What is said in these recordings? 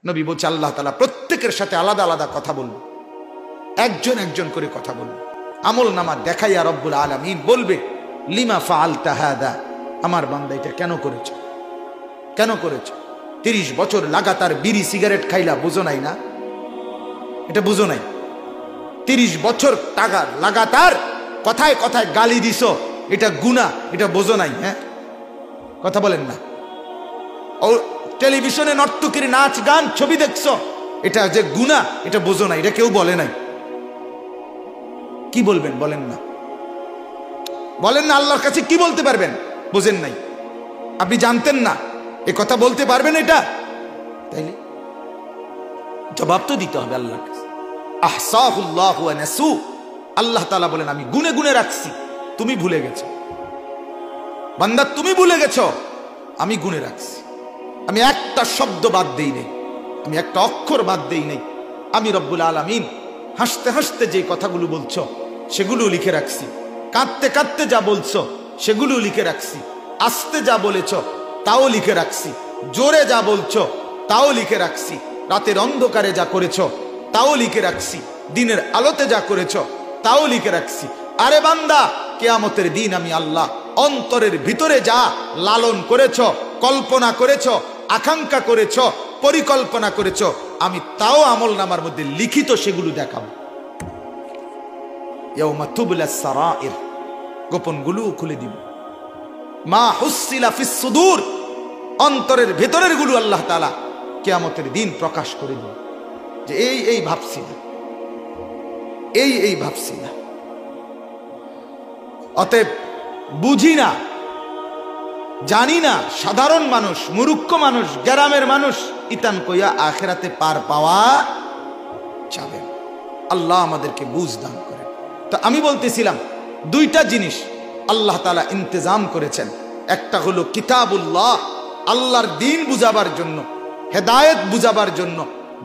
নবী বলছে আল্লাহ তাআলা প্রত্যেকের সাথে আলাদা আলাদা কথা বলবে, একজন একজন করে কথা বলবে। আমল নামা দেখাইয়া রব্বুল আলামিন বলবে লিমা ফাআলতা হাদা, আমার বান্দা এটা কেন করেছো, কেন করেছো? 30 বছর লাগাতার বিড়ি সিগারেট খাইলা, বুঝো নাই না? এটা বুঝো নাই? 30 বছর টাকা লাগাতার কথায় কথায় গালি দিছো, এটা গুনাহ, এটা বোঝো নাই? হ্যাঁ, কথা বলেন না? ও টেলিভিশনে নর্তকীর নাচ গান ছবি দেখছো, এটা যে গুনাহ, এটা বোঝো না? এটা কেউ বলে নাই? কি বলবেন বলেন না? বলেন না, আল্লাহর কাছে কি বলতে পারবেন? বোঝেন নাই, আপনি জানতেন না, এ কথা বলতে পারবেন এটা? তাইলে জবাব তো দিতে হবে আল্লাহর কাছে। আহসাহুল্লাহু ওয়া নাসু, আল্লাহ তাআলা বলেন আমি গুনে গুনে রাখছি, তুমি ভুলে গেছো বান্দা, তুমি ভুলে গেছো, আমি গুনে রাখছি। আমি একটা শব্দ বাদ দেই নাই, আমি একটা অক্ষর বাদ দেই নাই। আমি রব্বুল আলামিন হাসতে হাসতে যে কথাগুলো বলছো সেগুলো লিখে রাখছি, কাঁদতে কাঁদতে যা বলছো সেগুলো লিখে রাখছি, আস্তে যা বলেছ তাও লিখে রাখছি, জোরে যা বলছো তাও লিখে রাখছি, রাতের অন্ধকারে যা করেছো তাও লিখে রাখছি, দিনের আলোতে যা করেছো তাও লিখে রাখছি। আরে বান্দা, কিয়ামতের দিন আমি আল্লাহ অন্তরের ভিতরে যা লালন করেছো, কল্পনা করেছো, আকাঙ্ক্ষা করেছো, পরিকল্পনা করেছো, আমি তাও আমল নামার মধ্যে লিখিত সেগুলো দেখাবো। ইয়াউমা তুবলাস সারাইর, গোপনগুলো খুলে দিব। মা হুসিলা ফিস সুদূর, অন্তরের ভেতরের গুলো আল্লাহ তাআলা কিয়ামতের দিন প্রকাশ করে দিবে যে এই ভাবছি না, এই ভাবছি না। অতএব বুঝি না, জানি না, সাধারণ মানুষ, মূর্খ মানুষ, গ্রামের মানুষ, ইতান কইয়া আখিরাতে পার পাওয়া যাবে। আল্লাহ আমাদেরকে বুঝ দান করে। তো আমি বলতেছিলাম দুইটা জিনিস আল্লাহ তাআলা ইন্তজাম করেছেন। একটা হলো কিতাবুল্লাহ, আল্লাহর দ্বীন বুঝাবার জন্য, হেদায়েত বুঝাবার জন্য,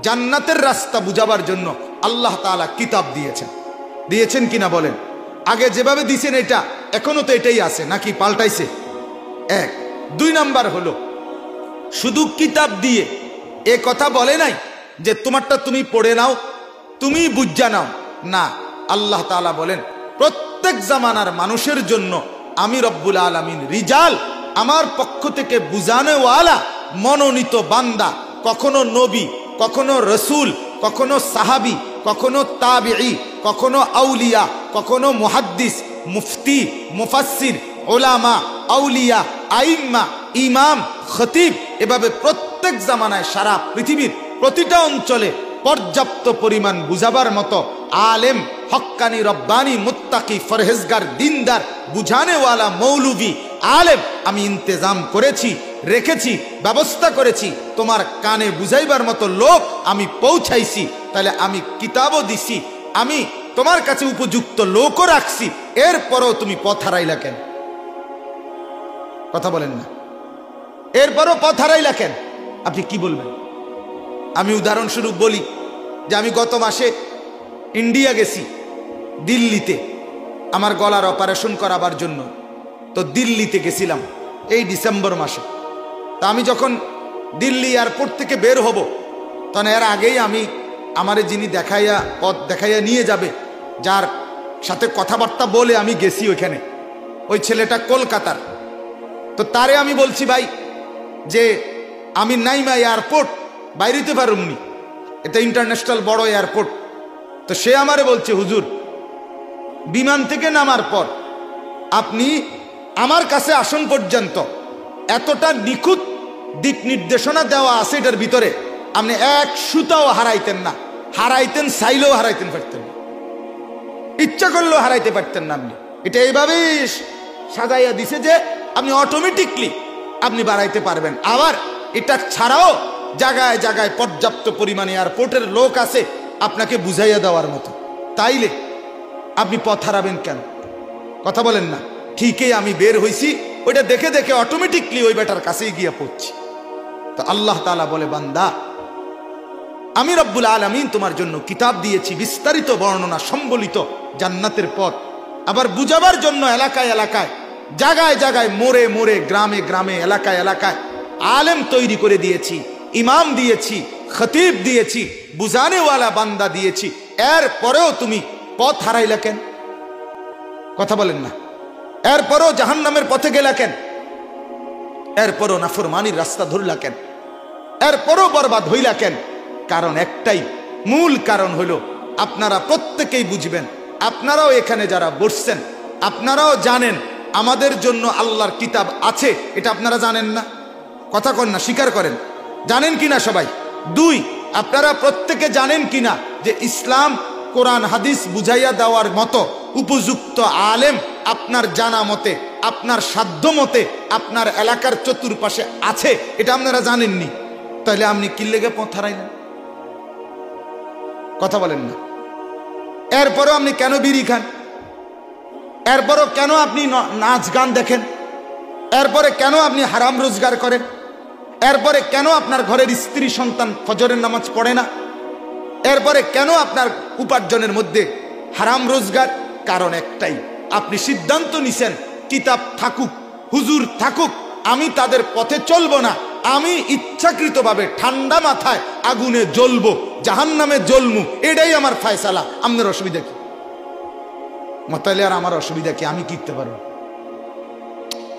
জান্নাতের রাস্তা বুঝাবার জন্য আল্লাহ তাআলা কিতাব দিয়েছেন। দিয়েছেন কিনা বলেন? আগে যেভাবে দিয়েছেন এটা এখনো তো এটাই আছে নাকি পাল্টাইছে? এক। 2 নাম্বার হলো শুধু কিতাব দিয়ে এ কথা বলে নাই যে তোমারটা তুমি পড়ে নাও, তুমি বুঝা নাও, না। আল্লাহ তাআলা বলেন প্রত্যেক জামানার মানুষের জন্য আমি রব্বুল আলামিন রিজাল, আমার পক্ষ থেকে বুঝানোওয়ালা মনোনীত বান্দা, কখনো নবী, কখনো রসুল, কখনো সাহাবি, কখনো তাবিঈ, কখনো আউলিয়া, কখনো মুহাদ্দিস, মুফতি, মুফাসসির, উলামা, আউলিয়া, আইম্মা, ইমাম, খতিব, এভাবে প্রত্যেক জামানায় সারা পৃথিবীর প্রতিটা অঞ্চলে পর্যাপ্ত পরিমাণ বুঝাবার মতো আলেম, হক্কানি, রব্বানি, মুত্তাকি, ফরহেজগার, দিনদার, বুঝানেওয়ালা মৌলভী আলেম আমি ইন্তজাম করেছি, রেখেছি, ব্যবস্থা করেছি। তোমার কানে বুঝাইবার মতো লোক আমি পৌঁছাইছি। তাহলে আমি কিতাবও দিছি, আমি তোমার কাছে উপযুক্ত লোকও রাখছি, এরপরও তুমি পথ হারাইলা কেন? কথা বলেন না? এরপরও পথ হারাইলা কেন? আপনি কি বলবেন? আমি উদাহরণস্বরূপ বলি যে আমি গত মাসে ইন্ডিয়া গেছি, দিল্লিতে আমার গলার অপারেশন করাবার জন্য। তো দিল্লিতে গেছিলাম এই ডিসেম্বর মাসে। তা আমি যখন দিল্লি এয়ারপোর্ট থেকে বের হব, তখন এর আগেই আমি আমারে যিনি দেখাইয়া পথ দেখাইয়া নিয়ে যাবে, যার সাথে কথাবার্তা বলে আমি গেছি ওইখানে, ওই ছেলেটা কলকাতার। তো তারে আমি বলছি ভাই যে আমি নাইমা এয়ারপোর্ট বাইরেতে পারুমনি, এটা ইন্টারন্যাশনাল বড় এয়ারপোর্ট। তো সে আমারে বলছে হুজুর বিমান থেকে নামার পর আপনি আমার কাছে আসন পর্যন্ত এতটা নিখুঁত দিক নির্দেশনা দেওয়া আছে এটার ভিতরে, আপনি এক সুতাও হারাইতেন না, হারাইতেন চাইলেও হারাইতেন পারতেন না, ইচ্ছা করলেও হারাইতে পারতেন না। আপনি এটা এইভাবেই সাজাইয়া দিছে যে আপনি অটোমেটিকলি আপনি বাড়াইতে পারবেন। আবার এটা ছাড়াও জায়গায় জায়গায় পর্যাপ্ত পরিমাণে এয়ারপোর্টের লোক আছে আপনাকে বুঝাইয়া দেওয়ার মতো। তাইলে আপনি পথ হারাবেন কেন? কথা বলেন না? ঠিকই আমি বের হইছি, ওইটা দেখে দেখে অটোমেটিকলি ওই বেটার কাছেই গিয়ে পড়ছি। তো আল্লাহ তাআলা বলে বান্দা আমি রব্বুল আলামিন তোমার জন্য কিতাব দিয়েছি, বিস্তারিত বর্ণনা সম্বলিত জান্নাতের পথ। আবার বুঝাবার জন্য এলাকায় এলাকায়, জায়গায় জায়গায়, মোড়ে মোড়ে, গ্রামে গ্রামে, এলাকায় এলাকায় আলেম তৈরি করে দিয়েছি, ইমাম দিয়েছি, খতিব দিয়েছি, বুঝানেওয়ালা বান্দা দিয়েছি, এরপরেও তুমি পথ হারাইলা কেন? কথা বলেন না। এরপরেও জাহান্নামের পথে গেলা কেন? এরপরও নাফরমানির রাস্তা ধরলা কেন? এরপরও বরবাদ হইলা কেন? কারণ একটাই, মূল কারণ হলো আপনারা প্রত্যেকেই বুঝবেন, আপনারাও এখানে যারা বসছেন আপনারাও জানেন আমাদের জন্য আল্লাহর কিতাব আছে, এটা আপনারা জানেন না? কথা কন না, স্বীকার করেন। জানেন কিনা সবাই? দুই, আপনারা প্রত্যেকে জানেন কিনা যে ইসলাম কোরআন হাদিস বুঝাইয়া দেওয়ার মতো উপযুক্ত আলেম আপনার জানা মতে, আপনার সাধ্য মতে আপনার এলাকার চতুর্পাশে আছে, এটা আপনারা জানেননি? তাহলে আপনি কি লেগে পথ হারাইলেন? কথা বলেন না। এরপরও আপনি কেন বিড়ি খান? এরপরও কেন আপনি নাচ গান দেখেন? এরপরে কেন আপনি হারাম রোজগার করেন? এরপরে কেন আপনার ঘরের স্ত্রী সন্তান ফজরের নামাজ পড়ে না? এরপরে কেন আপনার উপার্জনের মধ্যে হারাম রোজগার? কারণ একটাই, আপনি সিদ্ধান্ত নিছেন কিতাব থাকুক, হুজুর থাকুক, আমি তাদের পথে চলবো না, আমি ইচ্ছাকৃতভাবে ঠান্ডা মাথায় আগুনে জ্বলবো, জাহান্নামে জ্বলমু, এটাই আমার ফয়সালা। আপনার অসুবিধা কি? তাহলে আর আমার অসুবিধা কি? আমি কিনতে পারবো?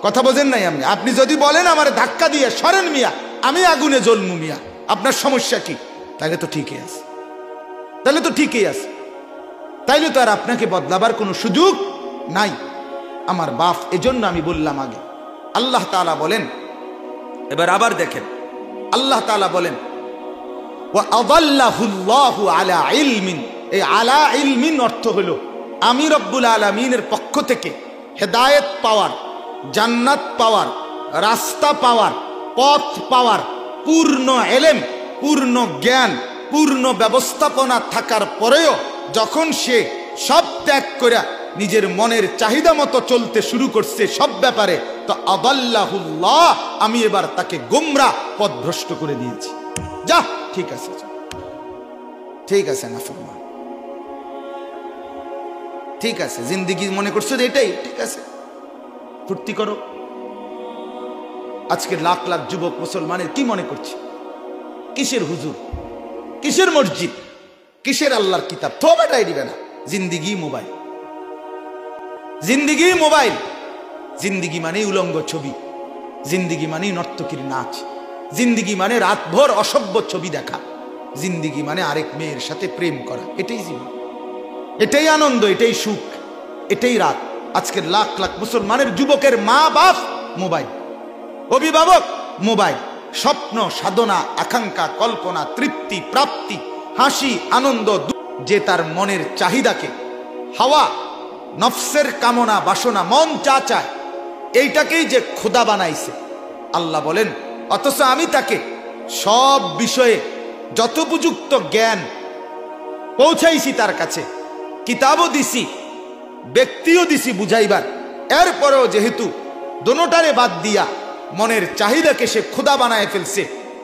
কথা বোঝেন নাই আপনি? আপনি যদি বলেন আমার ধাক্কা দিয়ে সরেন মিয়া, আমি আগুনে জ্বলমু মিয়া, আপনার সমস্যা কি? তাহলে তো ঠিকই আছে, তাহলে তো ঠিকই আছে, তাইলে তো আর আপনাকে বদলাবার কোনো সুযোগ নাই আমার বাপ। এজন্য আমি বললাম আগে, আল্লাহ তাআলা বলেন, এবার আবার দেখেন, আল্লাহ তাআলা বলেন ওয়া আযাল্লাহুল্লাহু আলা ইলমিন। এই আলা ইলমিন অর্থ হলো আমি রব্বুল আলামিনের পক্ষ থেকে হেদায়েত পাওয়ার, জান্নাত পাওয়ার, রাস্তা পাওয়ার, পথ পাওয়ার পূর্ণ এলেম, পূর্ণ জ্ঞান, পূর্ণ ব্যবস্থাপনা থাকার পরেও যখন সে সব ত্যাগ করে নিজের মনের চাহিদা মতো চলতে শুরু করছে সব ব্যাপারে, তো আদাল্লাহুল্লাহ, আমি এবার তাকে গোমরা পথভ্রষ্ট করে দিয়েছি। যা, ঠিক আছে, ঠিক আছে, নাফরমান, ঠিক আছে, জিন্দেগি মনে করছো যে এটাই ঠিক আছে, ফুর্তি করো। আজকে লাখ লাখ যুবক মুসলমানের কি মনে করছে? কিসের হুজুর, কিসের মসজিদ, কিসের আল্লাহর কিতাব? থোবাটাই দিবে না। জিন্দিগি মোবাইল, জিন্দিগি মোবাইল, জিন্দিগি মানে উলঙ্গ ছবি, জিন্দিগি মানে নর্তকীর নাচ, জিন্দিগি মানে রাতভর অসভ্য ছবি দেখা, জিন্দিগি মানে আরেক মেয়ের সাথে প্রেম করা। এটাই জীবন, এটাই আনন্দ, এটাই সুখ, এটাই রাত। আজকের লাখ লাখ মুসলমানের যুবকের মা বাপ মোবাইল, অভিভাবক মোবাইল, স্বপ্ন, সাধনা, আকাঙ্ক্ষা, কল্পনা, তৃপ্তি, প্রাপ্তি, হাসি, আনন্দ, যে তার মনের চাহিদাকে, হাওয়া, নফসের কামনা, বাসনা, মন যা চায় এইটাকেই যে খোদা বানাইছে আল্লাহ বলেন। অথচ আমি তাকে সব বিষয়ে যথোপযুক্ত জ্ঞান পৌঁছাইছি তার কাছে, কিতাবও দিছি, ব্যক্তিও দিছি বুঝাইবার। এরপরেও যেহেতু দোনোটারে বাদ দিয়া মনের চাহিদাকে সে খোদা বানায় ফেলছে,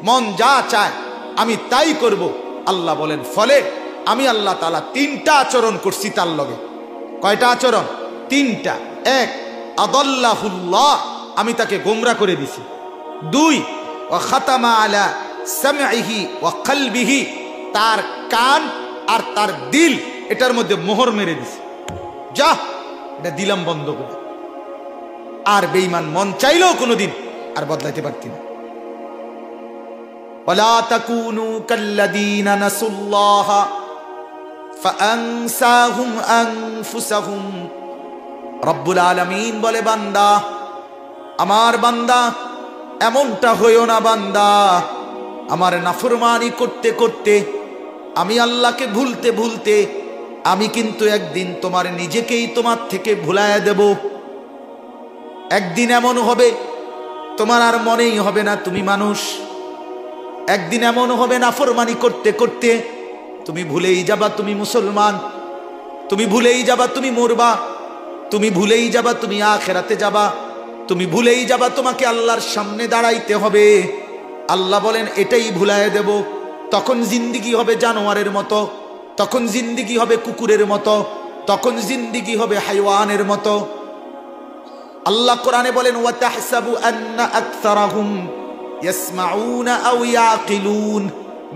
মন যা চায় আমি তাই করব, আল্লাহ বলেন ফলে আমি আল্লাহ তাআলা তিনটা আচরণ করছি তার লগে। কয়টা আচরণ? তিনটা। এক, আদাল্লাহুল্লাহ, আমি তাকে গোমরা করে দিছি। দুই, ওয়া খাতামা আলা সামঈহি ওয়া কলবিহি, তার কান আর তার দিল এটার মধ্যে মোহর মেরে দিছি। যা, এটা দিলাম বন্ধ করে। আর বেঈমান মন চাইলেও কোনোদিন আর বদলাইতে পারতি না। ওয়ালা তাকুনু কাল্লাযীনা নাসুল্লাহ ফাআনসাহুম আনফুসাহুম। রব্বুল আলামিন বলে, বান্দা, আমার বান্দা, এমনটা হইও না বান্দা, আমার নাফরমানি করতে করতে, আমি আল্লাহকে ভুলতে ভুলতে আমি কিন্তু একদিন তোমার নিজেকেই তোমার থেকে ভুলাইয়া দেব। একদিন এমন হবে তোমার আর মনেই হবে না তুমি মানুষ। একদিন এমন হবে নাফরমানি করতে করতে তুমি ভুলেই যাবা তুমি মুসলমান, তুমি ভুলেই যাবা তুমি মরবা, তুমি ভুলেই যাবা তুমি আখিরাতে যাবা, তুমি ভুলেই যাবা তোমাকে আল্লাহর সামনে দাঁড়াইতে হবে। আল্লাহ বলেন এটাই ভুলাইয়া দেব। তখন জিন্দিগি হবে জানোয়ারের মতো, তখন জিন্দিগি হবে কুকুরের মতো, তখন জিন্দিগি হবে হাইওয়ানের মতো। আল্লাহ কোরআনে বলেন, ওয়া তাহসাবু আন্না আকসারাহুম ইয়াসমাউনা আও ইয়াকিলুন।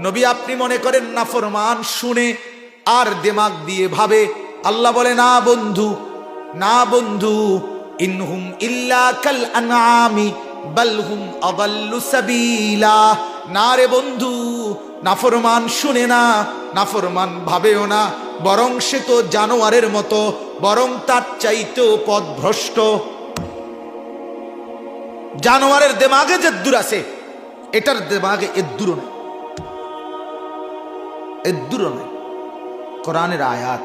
নবী আপনি মনে করেন নাফরমান শুনে আর দিমাগ দিয়ে ভাবে, আল্লাহ বলে না বন্ধু, না বন্ধু, ইনহুম ইল্লা কাল আনআমি বাল হুম আদাল্লু সাবিলা। না রে বন্ধু, নাফরমান শুনে না, নাফরমান ভাবেও না, বরং সে তো জানোয়ারের মতো, বরং তার চাইতেও পথভ্রষ্ট। জানোয়ারের দিমাগে যে দূর আছে, এটার দিমাগে এর দূর নেই, এর দূর নেই। কোরআনের আয়াত।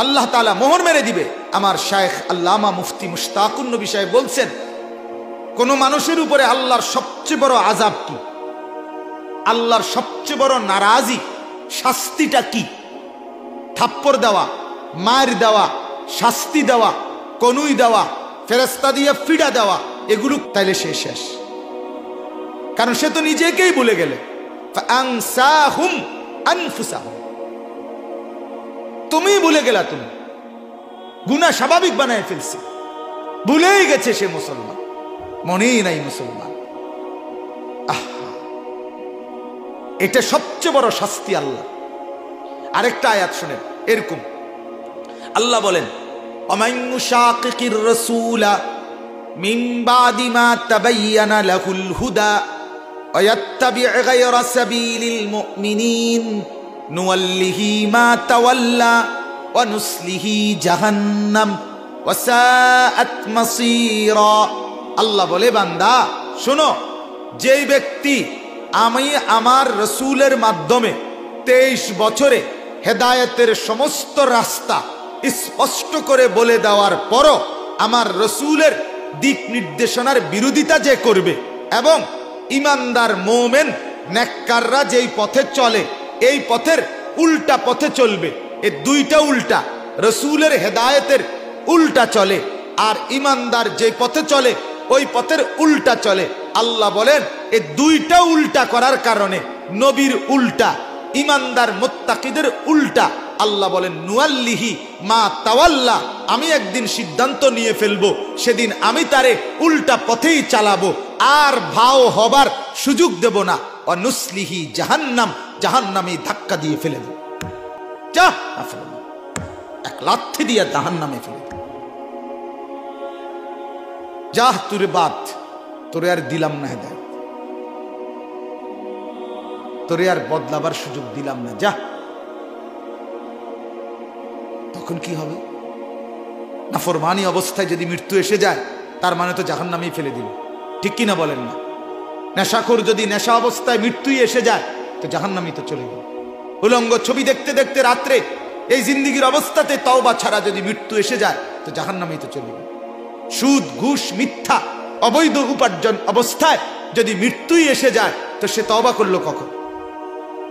আল্লাহ তাআলা মোহর মেরে দিবে। আমার শায়েখ আল্লামা মুফতি মুশতাকুন নবী সাহেব বলছেন, কোন মানুষের উপরে আল্লাহর সবচেয়ে বড় আযাব কি, আল্লাহর সবচেয়ে বড় নারাজি শাস্তিটা কি? থাপ্পড় দেওয়া, মার দেওয়া, শাস্তি দেওয়া, কনুই দেওয়া, ফেরেশতা দিয়ে ফিডা দেওয়া, এগুলো তাইলে সে শেষ। কারণ সে তো নিজেকেই ভুলে গেলে। ফাআনসাহুম আনফুসাহুম, তুমি ভুলে গেলা, তুমি গুনাহ স্বাভাবিক বানায় ফেলছে, ভুলেই গেছে সে মুসলমান, মনেই নাই মুসলমান। এটা সবচেয়ে বড় শাস্তি আল্লাহ। আরেকটা আয়াত শুনেন এরকম, আল্লাহ বলেন, ওমান ইউশাকিকির রাসূলা মিন বাদি মা তাবায়্যানা লাহুল হুদা ওয়া ইয়াত্তাবি' গায়রা সাবিলিল মুমিনিন নুওয়াল্লিহি মা তাওয়াল্লা ওয়া নুসলিহি জাহান্নাম ওয়া সাআত মাসীরা। আল্লাহ বলে, বান্দা শোনো, যেই ব্যক্তি আমি আমার রসুলের মাধ্যমে 23 বছরে হেদায়েতের সমস্ত রাস্তা স্পষ্ট করে বলে দেওয়ার পরও আমার রসুলের দিক নির্দেশনার বিরোধিতা যে করবে, এবং ইমানদার মুমিন নেককাররা যেই পথে চলে এই পথের উল্টা পথে চলবে, এই দুইটা উল্টা, রসুলের হেদায়েতের উল্টা চলে আর ইমানদার যে পথে চলে ওই পথের উল্টা চলে। আল্লাহ বলেন, এই দুইটা উল্টা করার কারণে, নবীর উল্টা, ইমানদার মুত্তাকিদের উল্টা, আল্লাহ বলেন নুয়াল্লিহি মা তাওয়াল্লা, আমি একদিন সিদ্ধান্ত নিয়ে ফেলবো, সেদিন আমি তারে উল্টা পথেই চালাবো, আর ভাও হবার সুযোগ দেব না। ও নুসলিহি জাহান্নাম, জাহান্নামে ধাক্কা দিয়ে ফেলে দেব, যা এক লাথি দিয়ে জাহান্নামে ফেলে দেব, যা তুরে বাদ, তোরে আর দিলাম না হেদায়েত, তোরে আর বদলাবার সুযোগ দিলাম না, যা। তখন কি হবে? নাফরমানি অবস্থায় যদি মৃত্যু এসে যায়, তার মানে তো জাহান্নামেই ফেলে দিল, ঠিক কিনা বলেন না? নেশাখোর যদি নেশা অবস্থায় মৃত্যুই এসে যায়, তো জাহান্নামই তো চলে গেল। উলঙ্গ ছবি দেখতে দেখতে রাত্রে এই জিন্দিগির অবস্থাতে তওবা ছাড়া যদি মৃত্যু এসে যায়, তো জাহান্নামেই তো চলে গেল। সুদ, ঘুষ, মিথ্যা, অবৈধ উপার্জন অবস্থায় যদি মৃত্যুই এসে যায়, তো সে তওবা করলো কখন?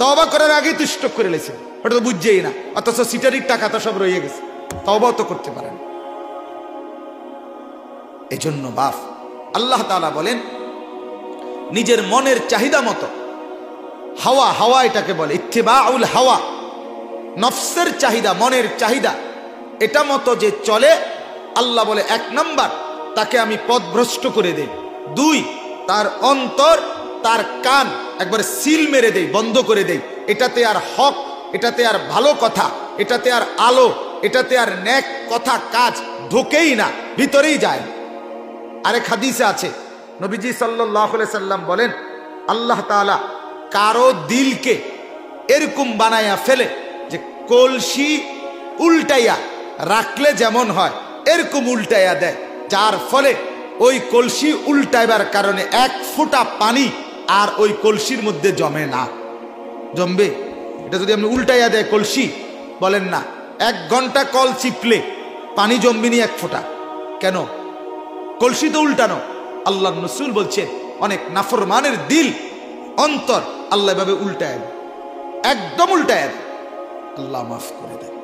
তওবা করার আগেই তো স্টক করে লেছে, ওটা তো বুঝছেই না, অথচ সিটারির টাকা তো সব রয়ে গেছে, তওবাও তো করতে পারেন। এজন্য বাপ আল্লাহ তাআলা বলেন, নিজের মনের চাহিদা মতো, হাওয়া, হাওয়া এটাকে বলে ইত্তিবাউল হাওয়া, নফসের চাহিদা, মনের চাহিদা, এটা মতো যে চলে, আল্লাহ বলে 1 নাম্বার তাকে আমি পথভ্রষ্ট করে দেই, 2 তার অন্তর, তার কান একবার সিল মেরে দেই, বন্ধ করে দেই, এটাতে আর হক, এটাতে আর ভালো কথা, এটাতে আর আলো, এটাতে আর নেক কথা কাজ ঢোকেই না, ভিতরেই যায়। আরেক হাদিসে আছে, নবীজি সাল্লাল্লাহু আলাইহি সাল্লাম বলেন, আল্লাহ তাআলা কারো দিলকে এরকম বানায়া ফেলে যে কলসি উল্টাইয়া রাখলে যেমন হয় এরকম উল্টাইয়া দেয়, যার ফলে ওই কলসি উল্টাইবার কারণে 1 ফোঁটা পানি আর ওই কলসির মধ্যে জমে না। জমবে? এটা যদি আপনি উল্টাইয়া দেয় কলসি, বলেন না 1 ঘন্টা কল চিপলে পানি জমবিনি 1 ফোঁটা, কেন? কলসি তো উল্টানো। আল্লাহর রাসূল বলছেন, অনেক নাফরমানের দিল, অন্তর আল্লাহ এভাবে উল্টায় দেয়, একদম উল্টায় দেয়। আল্লাহ মাফ করে দেয়।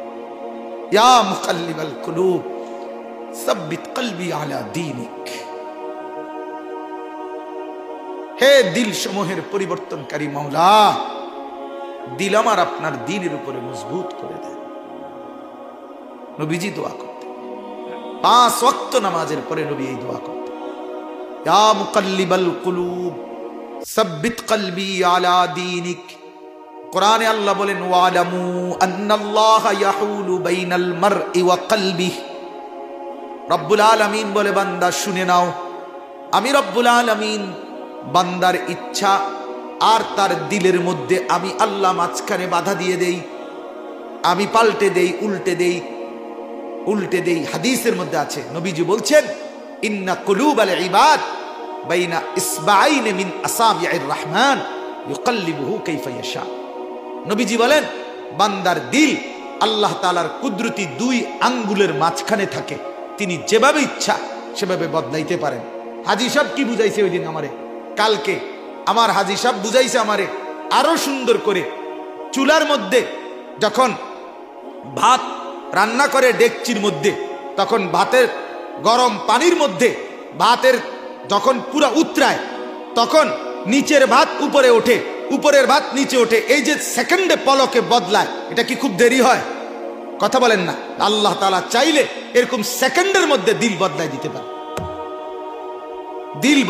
ইয়া মুকাল্লিবাল কুলুব সাব্বিত কলবি আলা দীনিক, হে দিল সমূহের পরিবর্তনকারী মাওলা, দিল আমার আপনার দ্বীনের উপরে মজবুত করে দেন। নবীজি দোয়া করতেন, 5 ওয়াক্ত নামাজের পরে নবী এই দোয়া করতেন, ইয়া মুকাল্লিবাল কুলুব সাব্বিত কলবি আলা দীনিক। কোরআনে আল্লাহ বলেন ওয়ালামু আন্নাল্লাহা ইয়াহুলু বাইনাল মারই ওয়া কলবিহি। রব্বুল আলামিন বলে বান্দা শুনে নাও, আমি রব্বুল আলামিন বান্দার ইচ্ছা আর তার দিলের মধ্যে আমি আল্লাহ মাঝখানে বাধা দিয়ে দেই, আমি পাল্টে দেই, উল্টে দেই। হাদিসের মধ্যে আছে, নবীজি বলছেন ইন্না কুলুবাল ইবাদ বাইনা ইসবাইন মিন আসাবিআর রহমান ইউকাল্লিবুহু কাইফা ইয়াশা। নবীজি বলেন বান্দার দিল আল্লাহ তাআলার কুদরতি দুই আঙ্গুলের মাঝখানে থাকে, তিনি যেভাবে ইচ্ছা সেভাবে বদলাইতে পারেন। হাজী সাহেব কি বুঝাইছে ওই দিন আমারে, কালকে আমার হাজী সাহেব বুঝাইছে আমারে আরো সুন্দর করে। চুলার মধ্যে যখন ভাত রান্না করে ডেকচির মধ্যে, তখন ভাতের গরম পানির মধ্যে ভাতের যখন পুরা উতরায়, তখন নিচের ভাত উপরে ওঠে, উপরের ভাত নিচে ওঠে। এই যে সেকেন্ডে পলকে বদলায়, এটা কি খুব দেরি হয়? কথা বলেন না। আল্লাহ তাআলা চাইলে এরকম সেকেন্ডের মধ্যে দিল বদলাই দিতে পারে, দিল